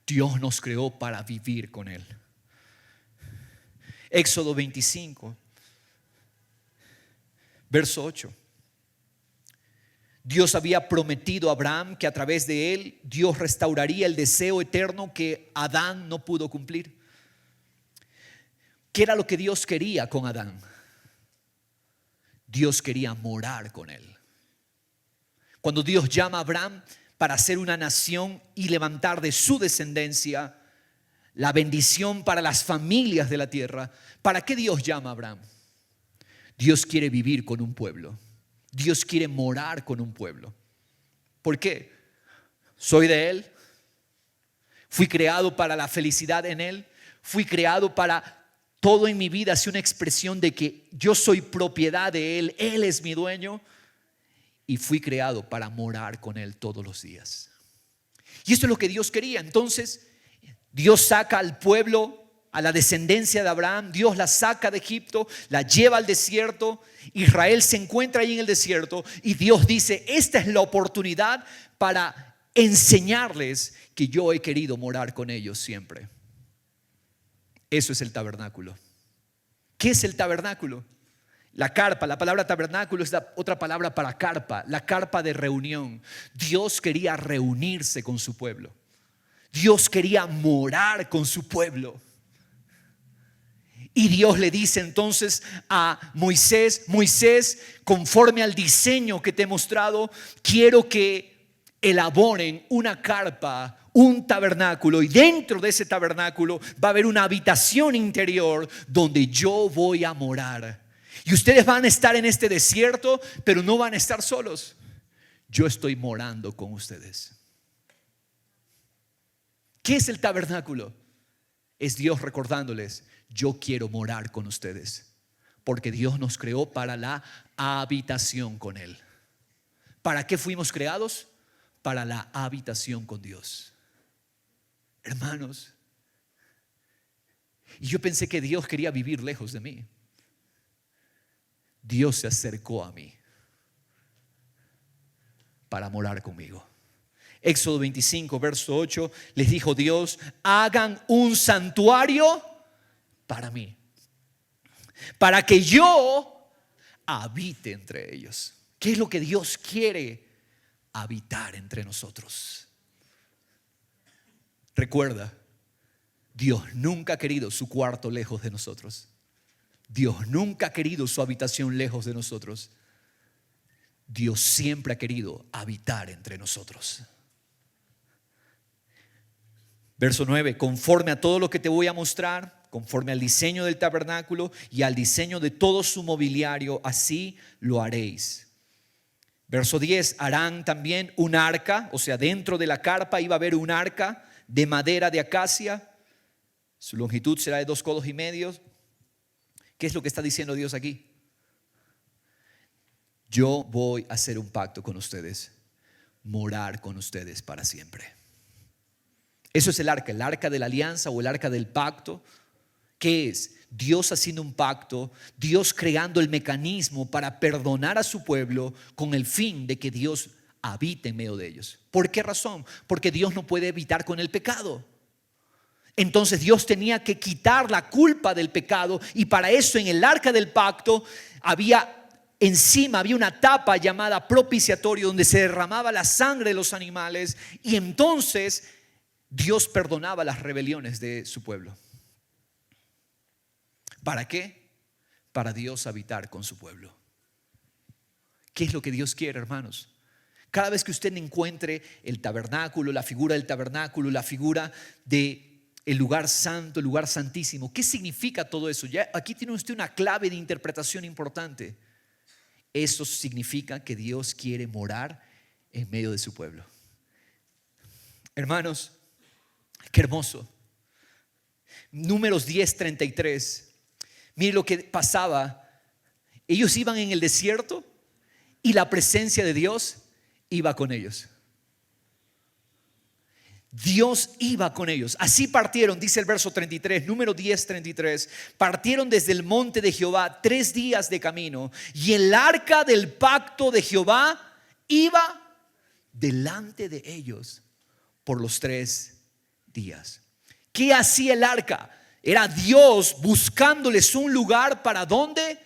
Dios nos creó para vivir con Él. Éxodo 25, verso 8. Dios había prometido a Abraham que a través de él Dios restauraría el deseo eterno que Adán no pudo cumplir. ¿Qué era lo que Dios quería con Adán? Dios quería morar con él. Cuando Dios llama a Abraham para hacer una nación y levantar de su descendencia la bendición para las familias de la tierra, ¿para qué Dios llama a Abraham? Dios quiere vivir con un pueblo. Dios quiere morar con un pueblo. ¿Por qué? Soy de Él. Fui creado para la felicidad en Él. Fui creado para todo en mi vida sea una expresión de que yo soy propiedad de Él. Él es mi dueño. Y fui creado para morar con Él todos los días. Y esto es lo que Dios quería. Entonces, Dios saca al pueblo, a la descendencia de Abraham. Dios la saca de Egipto, la lleva al desierto. Israel se encuentra ahí en el desierto y Dios dice, esta es la oportunidad para enseñarles que yo he querido morar con ellos siempre. Eso es el tabernáculo. ¿Qué es el tabernáculo? La carpa, la palabra tabernáculo es la otra palabra para carpa, la carpa de reunión. Dios quería reunirse con su pueblo. Dios quería morar con su pueblo. Y Dios le dice entonces a Moisés, Moisés, conforme al diseño que te he mostrado, quiero que elaboren una carpa, un tabernáculo, y dentro de ese tabernáculo va a haber una habitación interior donde yo voy a morar. Y ustedes van a estar en este desierto, pero no van a estar solos. Yo estoy morando con ustedes. ¿Qué es el tabernáculo? Es Dios recordándoles, yo quiero morar con ustedes, porque Dios nos creó para la habitación con Él. ¿Para qué fuimos creados? Para la habitación con Dios. Hermanos, y yo pensé que Dios quería vivir lejos de mí. Dios se acercó a mí para morar conmigo. Éxodo 25, verso 8, les dijo Dios, hagan un santuario para mí, para que yo habite entre ellos. ¿Qué es lo que Dios quiere? Habitar entre nosotros. Recuerda, Dios nunca ha querido su cuarto lejos de nosotros. Dios nunca ha querido su habitación lejos de nosotros. Dios siempre ha querido habitar entre nosotros. Verso 9, conforme a todo lo que te voy a mostrar, conforme al diseño del tabernáculo y al diseño de todo su mobiliario, así lo haréis. Verso 10, harán también un arca, o sea, dentro de la carpa iba a haber un arca de madera de acacia. Su longitud será de 2,5 codos. ¿Qué es lo que está diciendo Dios aquí? Yo voy a hacer un pacto con ustedes, morar con ustedes para siempre. Eso es el arca de la alianza o el arca del pacto. ¿Qué es? Dios haciendo un pacto, Dios creando el mecanismo para perdonar a su pueblo con el fin de que Dios habite en medio de ellos. ¿Por qué razón? Porque Dios no puede evitar con el pecado. Entonces Dios tenía que quitar la culpa del pecado, y para eso en el arca del pacto encima había una tapa llamada propiciatorio donde se derramaba la sangre de los animales, y entonces Dios perdonaba las rebeliones de su pueblo. ¿Para qué? Para Dios habitar con su pueblo. ¿Qué es lo que Dios quiere, hermanos? Cada vez que usted encuentre el tabernáculo, la figura del tabernáculo, la figura de el lugar santo, el lugar santísimo, ¿qué significa todo eso? Ya aquí tiene usted una clave de interpretación importante. Eso significa que Dios quiere morar en medio de su pueblo. Hermanos, qué hermoso. Números 10:33. Mire lo que pasaba. Ellos iban en el desierto y la presencia de Dios iba con ellos. Dios iba con ellos. Así partieron, dice el verso 33, número 10:33. Partieron desde el monte de Jehová 3 días de camino, y el arca del pacto de Jehová iba delante de ellos por los 3 días. ¿Qué hacía el arca? Era Dios buscándoles un lugar para donde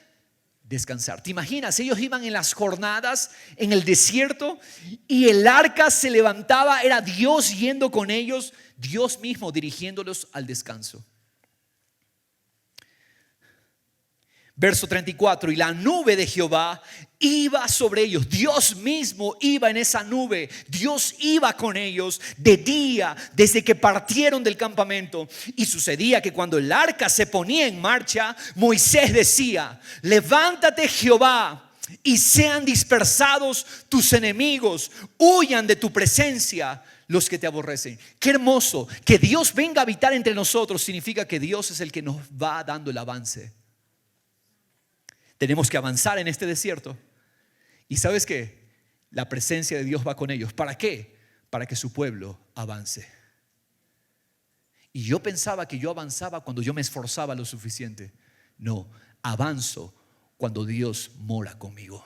descansar. ¿Te imaginas? Ellos iban en las jornadas en el desierto y el arca se levantaba. Era Dios yendo con ellos, Dios mismo dirigiéndolos al descanso. Verso 34, y la nube de Jehová iba sobre ellos. Dios mismo iba en esa nube. Dios iba con ellos de día desde que partieron del campamento. Y sucedía que cuando el arca se ponía en marcha, Moisés decía: levántate, Jehová, y sean dispersados tus enemigos, huyan de tu presencia los que te aborrecen. Qué hermoso. Que Dios venga a habitar entre nosotros significa que Dios es el que nos va dando el avance. Tenemos que avanzar en este desierto. ¿Y sabes qué? La presencia de Dios va con ellos. ¿Para qué? Para que su pueblo avance. Y yo pensaba que yo avanzaba cuando yo me esforzaba lo suficiente. No, avanzo cuando Dios mora conmigo.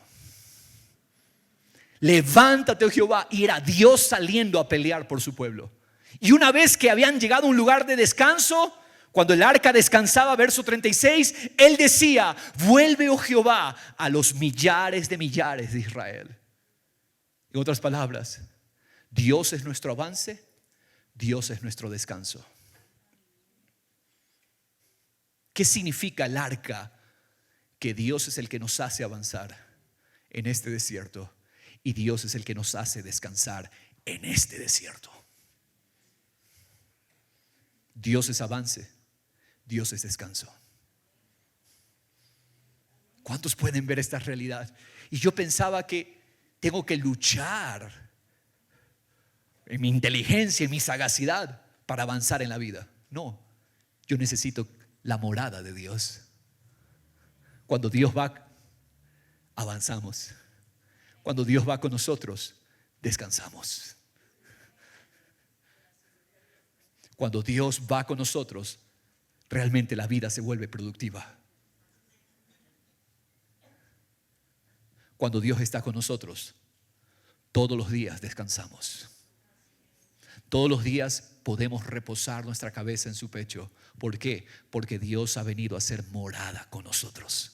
Levántate, oh Jehová. Y era Dios saliendo a pelear por su pueblo. Y una vez que habían llegado a un lugar de descanso, cuando el arca descansaba, verso 36, Él decía: vuelve, oh Jehová, a los millares de Israel. En otras palabras, Dios es nuestro avance, Dios es nuestro descanso. ¿Qué significa el arca? Que Dios es el que nos hace avanzar en este desierto, y Dios es el que nos hace descansar en este desierto. Dios es avance, Dios es descanso. ¿Cuántos pueden ver esta realidad? Y yo pensaba que tengo que luchar en mi inteligencia, en mi sagacidad para avanzar en la vida. No, yo necesito la morada de Dios. Cuando Dios va, avanzamos. Cuando Dios va con nosotros, descansamos. Cuando Dios va con nosotros, realmente la vida se vuelve productiva. Cuando Dios está con nosotros, todos los días descansamos. Todos los días podemos reposar nuestra cabeza en su pecho. ¿Por qué? Porque Dios ha venido a ser morada con nosotros.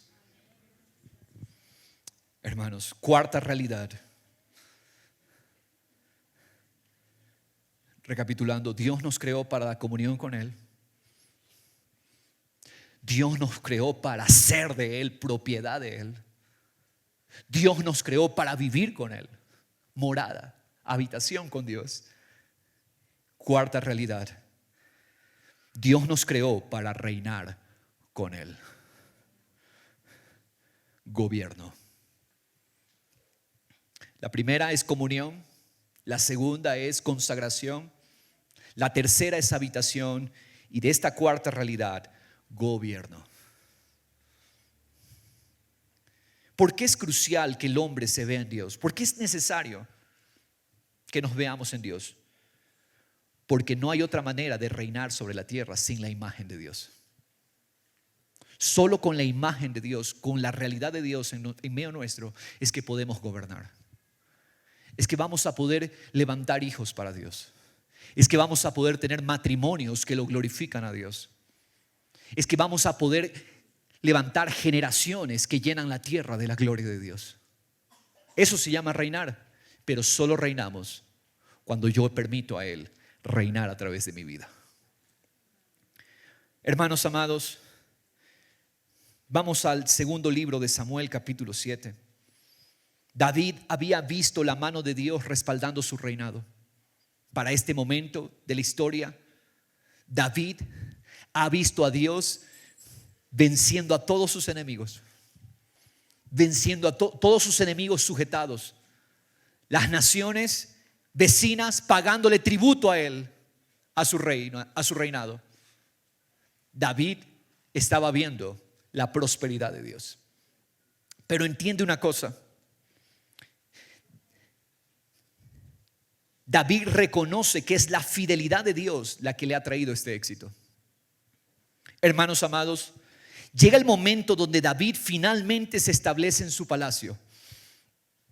Hermanos, cuarta realidad. Recapitulando, Dios nos creó para la comunión con Él. Dios nos creó para ser de Él, propiedad de Él. Dios nos creó para vivir con Él, morada, habitación con Dios. Cuarta realidad, Dios nos creó para reinar con Él. Gobierno. La primera es comunión, la segunda es consagración, la tercera es habitación, y de esta cuarta realidad, gobierno. ¿Por qué es crucial que el hombre se vea en Dios? ¿Por qué es necesario que nos veamos en Dios? Porque no hay otra manera de reinar sobre la tierra sin la imagen de Dios. Solo con la imagen de Dios, con la realidad de Dios en medio nuestro, es que podemos gobernar. Es que vamos a poder levantar hijos para Dios. Es que vamos a poder tener matrimonios que lo glorifican a Dios. Es que vamos a poder levantar generaciones que llenan la tierra de la gloria de Dios. Eso se llama reinar, pero solo reinamos cuando yo permito a Él reinar a través de mi vida. Hermanos amados, vamos al segundo libro de Samuel, capítulo 7. David había visto la mano de Dios respaldando su reinado. Para este momento de la historia, David ha visto a Dios venciendo a todos sus enemigos, venciendo a todos sus enemigos sujetados, las naciones vecinas pagándole tributo a él, a su reinado. David estaba viendo la prosperidad de Dios. Pero entiende una cosa: David reconoce que es la fidelidad de Dios la que le ha traído este éxito. Hermanos amados, llega el momento donde David finalmente se establece en su palacio.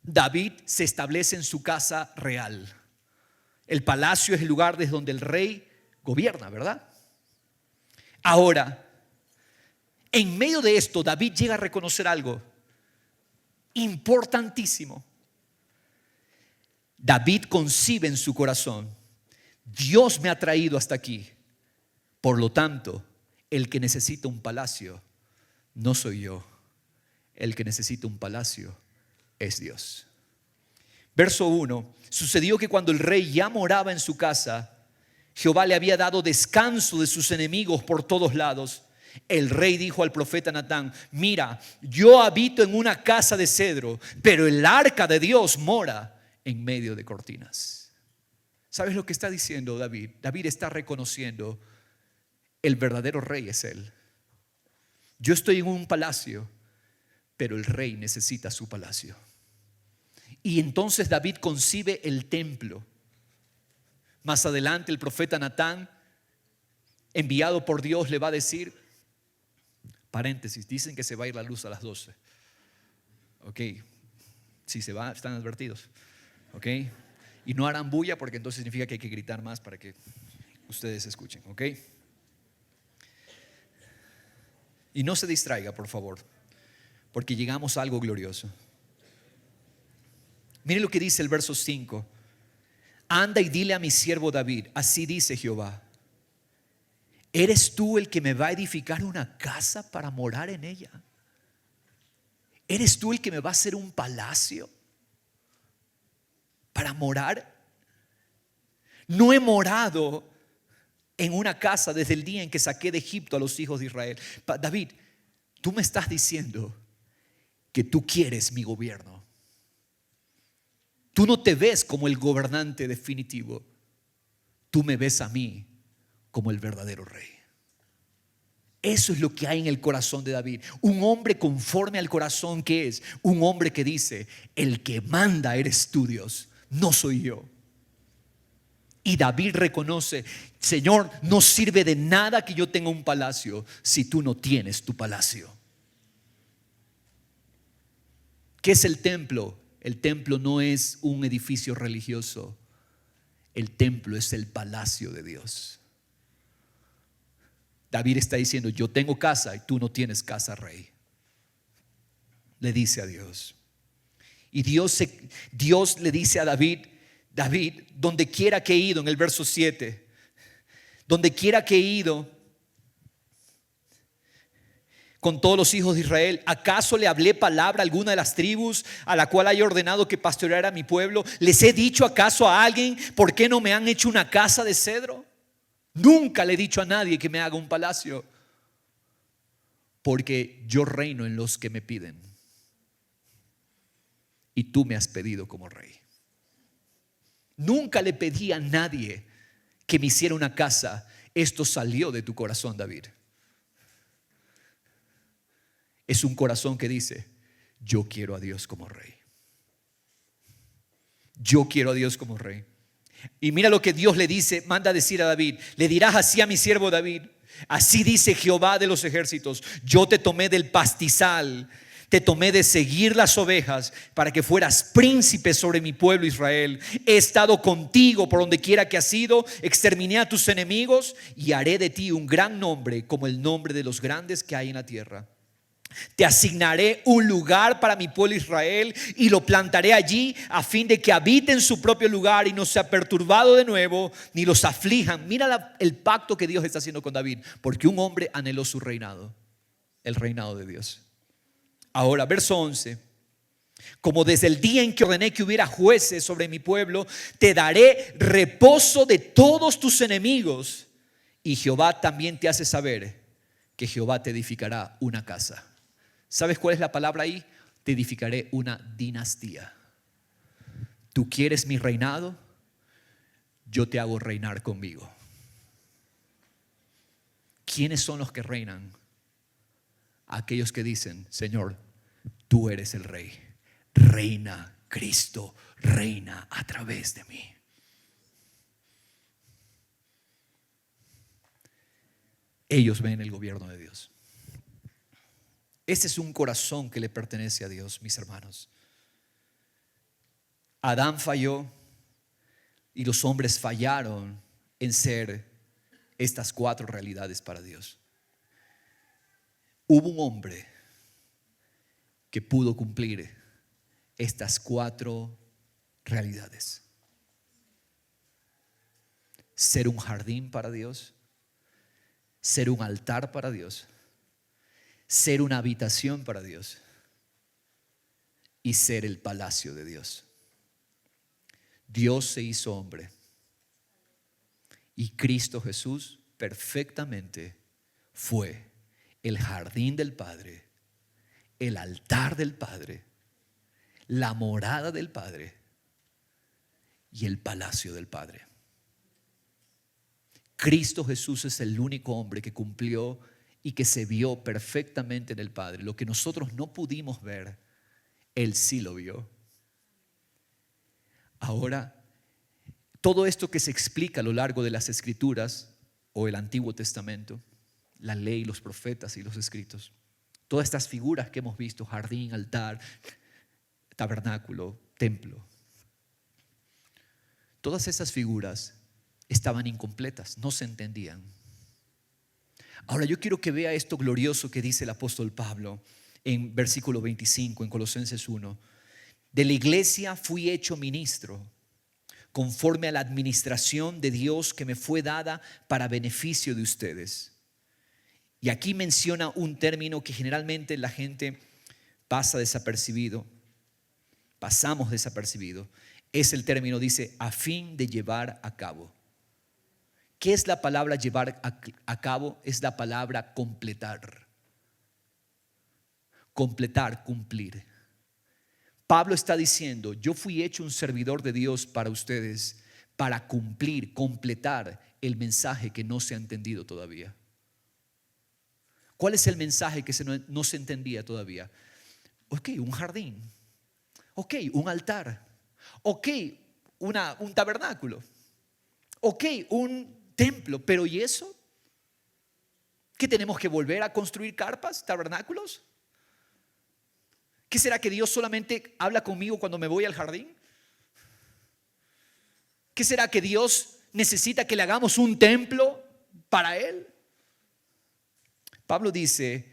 David se establece en su casa real. El palacio es el lugar desde donde el rey gobierna, ¿verdad? Ahora, en medio de esto, David llega a reconocer algo importantísimo. David concibe en su corazón: Dios me ha traído hasta aquí. Por lo tanto, el que necesita un palacio no soy yo. El que necesita un palacio es Dios. Verso 1. Sucedió que cuando el rey ya moraba en su casa, Jehová le había dado descanso de sus enemigos por todos lados. El rey dijo al profeta Natán: mira, yo habito en una casa de cedro, pero el arca de Dios mora en medio de cortinas. ¿Sabes lo que está diciendo David? David está reconociendo: el verdadero rey es Él. Yo estoy en un palacio, pero el rey necesita su palacio. Y entonces David concibe el templo. Más adelante el profeta Natán, enviado por Dios, le va a decir, paréntesis, dicen que se va a ir la luz a las 12. Ok, si se va, están advertidos. Ok, y no harán bulla, porque entonces significa que hay que gritar más para que ustedes escuchen. Ok, y no se distraiga, por favor, porque llegamos a algo glorioso. Mire lo que dice el verso 5. Anda y dile a mi siervo David: así dice Jehová, ¿eres tú el que me va a edificar una casa para morar en ella? ¿Eres tú el que me va a hacer un palacio para morar? No he morado en una casa desde el día en que saqué de Egipto a los hijos de Israel. David, tú me estás diciendo que tú quieres mi gobierno. Tú no te ves como el gobernante definitivo. Tú me ves a mí como el verdadero rey. Eso es lo que hay en el corazón de David. Un hombre conforme al corazón que es. Un hombre que dice: el que manda eres tú, Dios, no soy yo. Y David reconoce: Señor, no sirve de nada que yo tenga un palacio si tú no tienes tu palacio. ¿Qué es el templo? El templo no es un edificio religioso. El templo es el palacio de Dios. David está diciendo: yo tengo casa y tú no tienes casa, rey. Le dice a Dios. Y Dios le dice a David: David, donde quiera que he ido, en el verso 7, donde quiera que he ido con todos los hijos de Israel, ¿acaso le hablé palabra a alguna de las tribus a la cual haya ordenado que pastoreara a mi pueblo? ¿Les he dicho acaso a alguien: por qué no me han hecho una casa de cedro? Nunca le he dicho a nadie que me haga un palacio, porque yo reino en los que me piden, y tú me has pedido como rey. Nunca le pedí a nadie que me hiciera una casa. Esto salió de tu corazón, David. Es un corazón que dice: yo quiero a Dios como rey. Yo quiero a Dios como rey. Y mira lo que Dios le dice, manda a decir a David: le dirás así a mi siervo David: Así dice Jehová de los ejércitos: yo te tomé del pastizal, te tomé de seguir las ovejas para que fueras príncipe sobre mi pueblo Israel. He estado contigo por donde quiera que has ido, exterminé a tus enemigos y haré de ti un gran nombre, como el nombre de los grandes que hay en la tierra. Te asignaré un lugar para mi pueblo Israel y lo plantaré allí a fin de que habite en su propio lugar y no sea perturbado de nuevo ni los aflijan. Mira el pacto que Dios está haciendo con David, porque un hombre anheló su reinado, el reinado de Dios. Ahora, verso 11: como desde el día en que ordené que hubiera jueces sobre mi pueblo, te daré reposo de todos tus enemigos. Y Jehová también te hace saber que Jehová te edificará una casa. ¿Sabes cuál es la palabra ahí? Te edificaré una dinastía. ¿Tú quieres mi reinado? Yo te hago reinar conmigo. ¿Quiénes son los que reinan? Aquellos que dicen: Señor, tú eres el rey. Reina Cristo, reina a través de mí. Ellos ven el gobierno de Dios. Este es un corazón que le pertenece a Dios, mis hermanos. Adán falló y los hombres fallaron en ser estas 4 realidades para Dios. Hubo un hombre que pudo cumplir estas 4 realidades: ser un jardín para Dios, ser un altar para Dios, ser una habitación para Dios y ser el palacio de Dios. Dios se hizo hombre y Cristo Jesús perfectamente fue el jardín del Padre, el altar del Padre, la morada del Padre y el palacio del Padre. Cristo Jesús es el único hombre que cumplió y que se vio perfectamente en el Padre. Lo que nosotros no pudimos ver, Él sí lo vio. Ahora, todo esto que se explica a lo largo de las Escrituras o el Antiguo Testamento, la ley, los profetas y los escritos, todas estas figuras que hemos visto: jardín, altar, tabernáculo, templo, todas esas figuras estaban incompletas, no se entendían. Ahora yo quiero que vea esto glorioso que dice el apóstol Pablo en versículo 25 en Colosenses 1: de la iglesia fui hecho ministro conforme a la administración de Dios que me fue dada para beneficio de ustedes. Y aquí menciona un término que generalmente la gente pasamos desapercibido. Es el término, dice, a fin de llevar a cabo. ¿Qué es la palabra llevar a cabo? Es la palabra completar. Completar, cumplir. Pablo está diciendo: yo fui hecho un servidor de Dios para ustedes, para cumplir, completar el mensaje que no se ha entendido todavía. ¿Cuál es el mensaje que no se entendía todavía? Ok, un jardín. Ok, un altar. Ok, un tabernáculo. Ok, un templo. Pero ¿y eso? ¿Qué tenemos que volver a construir carpas, tabernáculos? ¿Qué será, que Dios solamente habla conmigo cuando me voy al jardín? ¿Qué será, que Dios necesita que le hagamos un templo para Él? Pablo dice: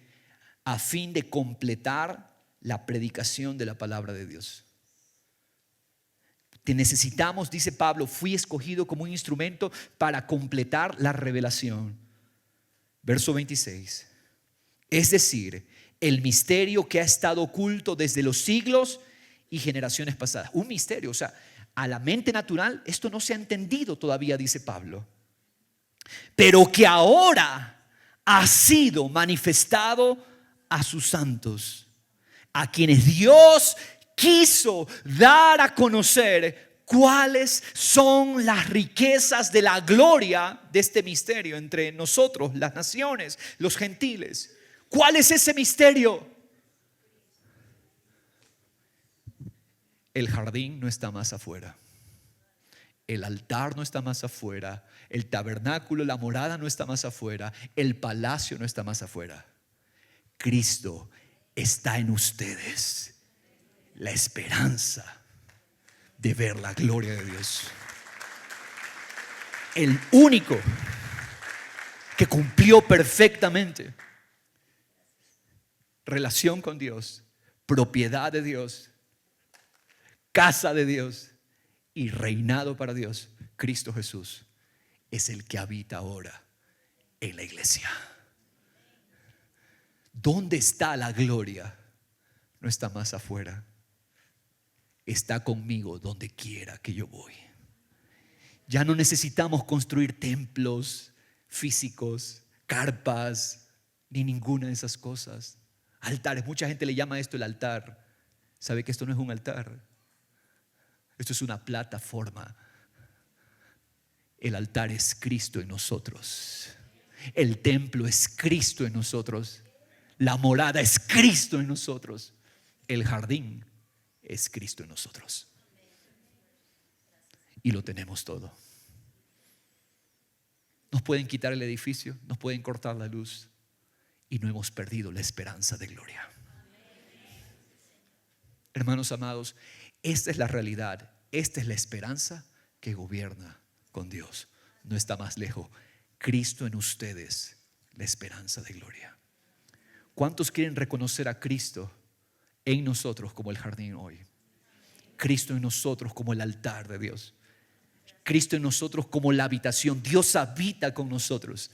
a fin de completar la predicación de la palabra de Dios. Te necesitamos, dice Pablo, fui escogido como un instrumento para completar la revelación. Verso 26. Es decir, el misterio que ha estado oculto desde los siglos y generaciones pasadas. Un misterio, o sea, a la mente natural esto no se ha entendido todavía, dice Pablo. Pero que ahora ha sido manifestado a sus santos, a quienes Dios quiso dar a conocer cuáles son las riquezas de la gloria de este misterio entre nosotros, las naciones, los gentiles. ¿Cuál es ese misterio? El jardín no está más afuera. El altar no está más afuera, el tabernáculo, la morada no está más afuera, el palacio no está más afuera. Cristo está en ustedes, la esperanza de ver la gloria de Dios. El único que cumplió perfectamente relación con Dios, propiedad de Dios, casa de Dios y reinado para Dios, Cristo Jesús, es el que habita ahora en la iglesia. ¿Dónde está la gloria? No está más afuera. Está conmigo donde quiera que yo voy. Ya no necesitamos construir templos físicos, carpas, ni ninguna de esas cosas. Altares, mucha gente le llama esto el altar. ¿Sabe que esto no es un altar? Esto es una plataforma. El altar es Cristo en nosotros. El templo es Cristo en nosotros. La morada es Cristo en nosotros. El jardín es Cristo en nosotros. Y lo tenemos todo. Nos pueden quitar el edificio, nos pueden cortar la luz y no hemos perdido la esperanza de gloria. Hermanos amados, esta es la realidad, esta es la esperanza que gobierna con Dios. No está más lejos. Cristo en ustedes, la esperanza de gloria. ¿Cuántos quieren reconocer a Cristo en nosotros como el jardín hoy? Cristo en nosotros como el altar de Dios. Cristo en nosotros como la habitación. Dios habita con nosotros.